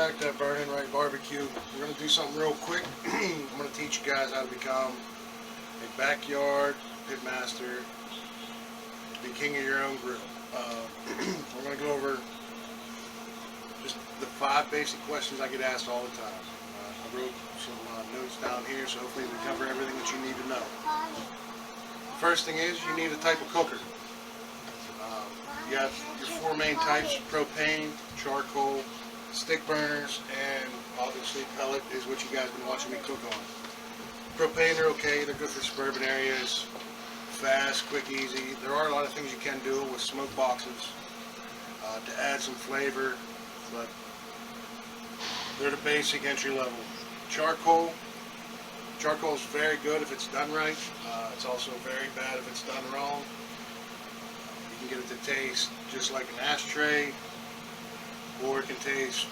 back to Burning Right Barbecue. We're going to do something real quick. I'm going to teach you guys how to become a backyard pit master, be king of your own grill. We're going to go over just the 5 basic questions I get asked all the time. I wrote some notes down here, so hopefully we cover everything that you need to know. The first thing is you need a type of cooker. You have your 4 main types: propane, charcoal, stick burners, and obviously pellet is what you guys have been watching me cook on. Propane are okay, they're good for suburban areas, fast, quick, easy. There are a lot of things you can do with smoke boxes to add some flavor, but they're the basic entry level. Charcoal is very good if it's done right. It's also very bad if it's done wrong. You can get it to taste just like an ashtray, or it can taste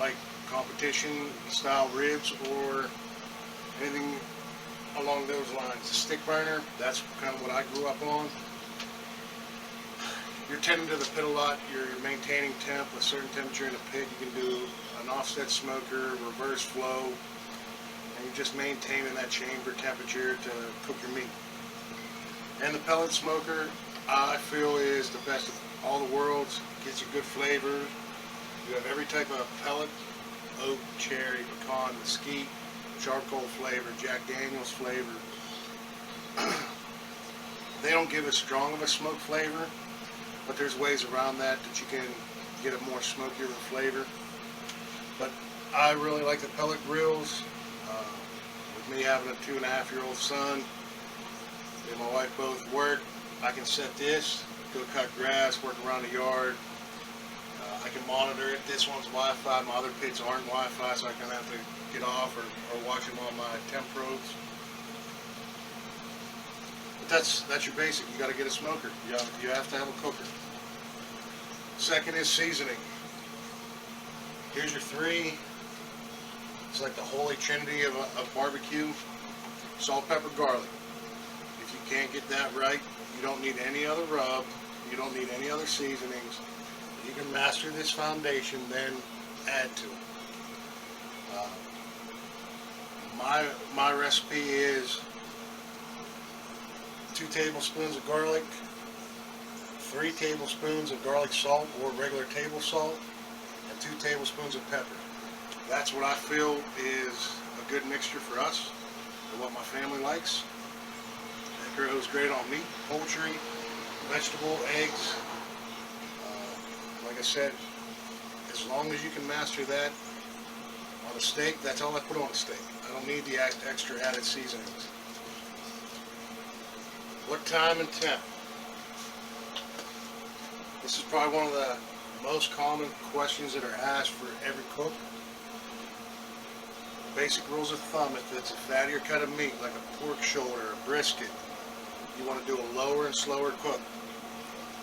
like competition style ribs or anything along those lines. The stick burner, that's kind of what I grew up on. You're tending to the pit a lot, you're maintaining temp, a certain temperature in the pit. You can do an offset smoker, reverse flow, and you're just maintaining that chamber temperature to cook your meat. And the pellet smoker, I feel, is the best of all the worlds. Gets you good flavor. You have every type of pellet: oak, cherry, pecan, mesquite, charcoal flavor, Jack Daniels flavor. They don't give as strong of a smoke flavor, but there's ways around that you can get a more smokier flavor. But I really like the pellet grills. With me having a 2.5-year-old son, me and my wife both work, I can set this, go cut grass, work around the yard. I can monitor it. This one's Wi-Fi. My other pits aren't Wi-Fi, so I kind of have to get off or watch them on my temp probes. But that's your basic. You got to get a smoker. You have to have a cooker. Second is seasoning. Here's your 3. It's like the holy trinity of barbecue: salt, pepper, garlic. If you can't get that right, you don't need any other rub. You don't need any other seasonings. You can master this foundation, then add to it. My recipe is 2 tablespoons of garlic, 3 tablespoons of garlic salt or regular table salt, and 2 tablespoons of pepper. That's what I feel is a good mixture for us and what my family likes. It goes great on meat, poultry, vegetable, eggs. Like I said, as long as you can master that on a steak, that's all I put on a steak. I don't need the extra added seasonings. What time and temp? This is probably one of the most common questions that are asked for every cook. Basic rules of thumb: if it's a fattier cut of meat, like a pork shoulder, a brisket, you want to do a lower and slower cook.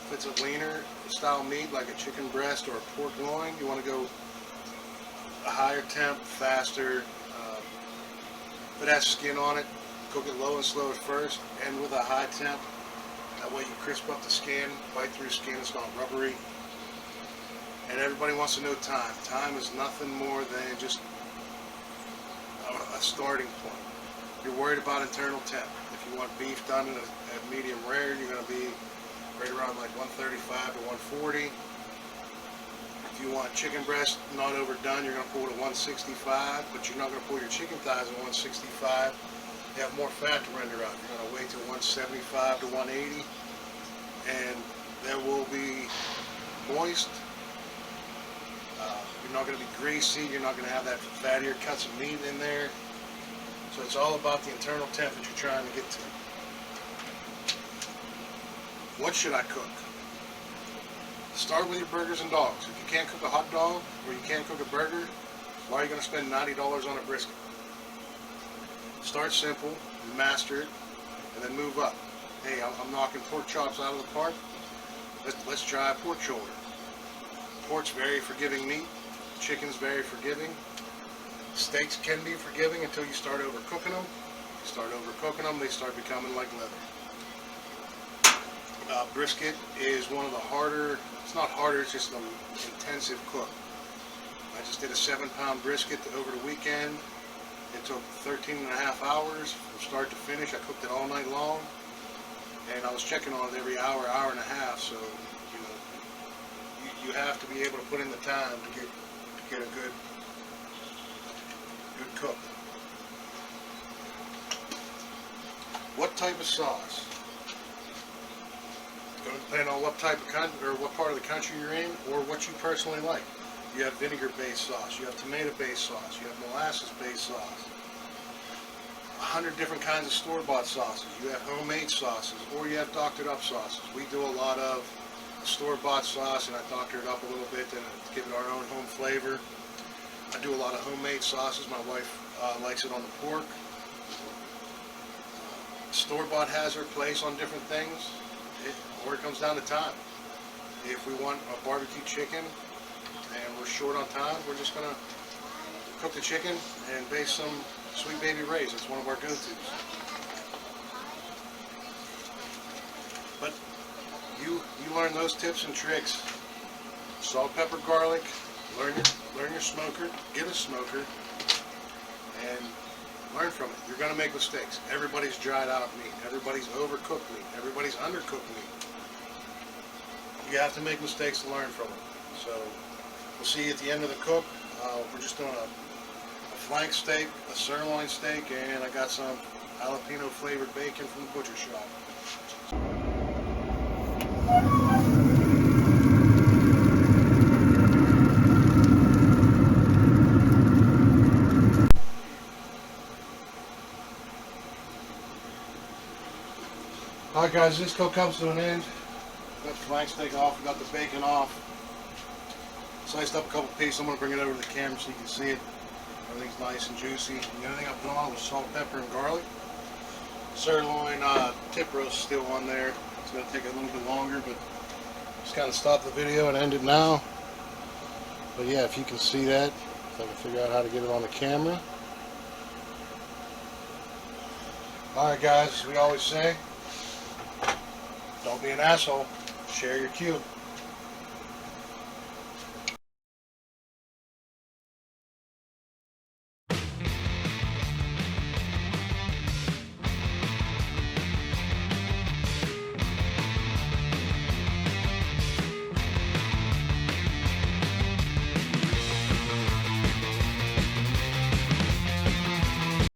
If it's a leaner style meat, like a chicken breast or a pork loin, you want to go a higher temp, faster. If it has skin on it, cook it low and slow at first, and with a high temp. That way you crisp up the skin, bite through the skin, it's not rubbery. And everybody wants to know time. Time is nothing more than just a starting point. You're worried about internal temp. If you want beef done at medium rare, you're going to be right around like 135 to 140. If you want chicken breast not overdone, you're going to pull it at 165, but you're not going to pull your chicken thighs at 165. You have more fat to render out. You're going to wait till 175 to 180, and that will be moist. You're not going to be greasy. You're not going to have that fattier cuts of meat in there. So it's all about the internal temp that you're trying to get to. What should I cook? Start with your burgers and dogs. If you can't cook a hot dog or you can't cook a burger, why are you going to spend $90 on a brisket? Start simple, master it, and then move up. Hey, I'm knocking pork chops out of the park. Let's try a pork shoulder. Pork's very forgiving meat. Chicken's very forgiving. Steaks can be forgiving until you start overcooking them. You start overcooking them, they start becoming like leather. Brisket is one of the harder, it's not harder, it's just an intensive cook. I I just did a 7-pound brisket over the weekend. It took 13 and a half hours from start to finish. I cooked it all night long, and I was checking on it every hour, hour and a half. So you have to be able to put in the time to get a good cook. What type of sauce? It's going to depend on what type of country or what part of the country you're in, or what you personally like. You have vinegar-based sauce, you have tomato-based sauce, you have molasses-based sauce. 100 different kinds of store-bought sauces. You have homemade sauces, or you have doctored-up sauces. We do a lot of store-bought sauce, and I doctor it up a little bit to give it our own home flavor. I do a lot of homemade sauces. My wife likes it on the pork. Store-bought has her place on different things, or it comes down to time. If we want a barbecue chicken and we're short on time, we're just going to cook the chicken and bake some Sweet Baby Ray's. It's one of our go-tos. But you learn those tips and tricks. Salt, pepper, garlic. Learn your smoker. Get a smoker and learn from it. You're going to make mistakes. Everybody's dried out meat. Everybody's overcooked meat. Everybody's undercooked meat. You have to make mistakes to learn from it. So we'll see you at the end of the cook. We're just doing a flank steak, a sirloin steak, and I got some jalapeno flavored bacon from the butcher shop. Alright guys, this cook comes to an end. Got the flank steak off, we got the bacon off. Sliced up a couple pieces. I'm going to bring it over to the camera so you can see it. Everything's nice and juicy. The only thing I put on was salt, pepper, and garlic. Sirloin tip roast still on there. It's going to take a little bit longer, but just kind of stop the video and end it now. But yeah, if you can see that, if I can figure out how to get it on the camera. Alright guys, as we always say, don't be an asshole. Share your cue.